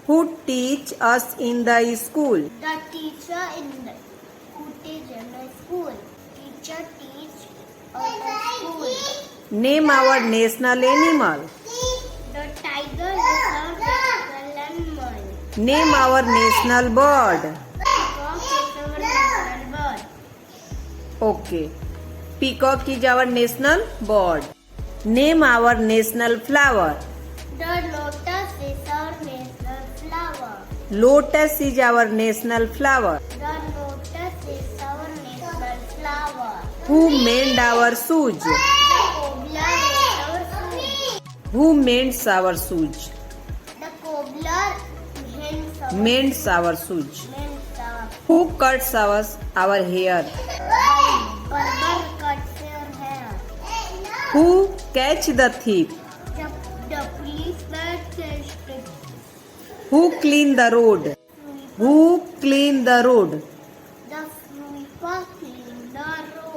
Who teach us in the school? The teacher who teach in the school. Teacher teach in the school. Name our national animal. The tiger is our national animal. Name our national bird. Peacock is our national bird. Okay. Peacock is our national bird. Name our national flower. The lotus is our national flower. Lotus is our national flower. The lotus is our national flower. Who made our shoes? The cobbler is our shoe. Who mends our shoes? The cobbler Mends our shoes. mends our Who cuts our hair? barber cuts your hair. Who catch the thief? The policeman catch the Who clean the road? Who clean the road? The sweeper clean the road.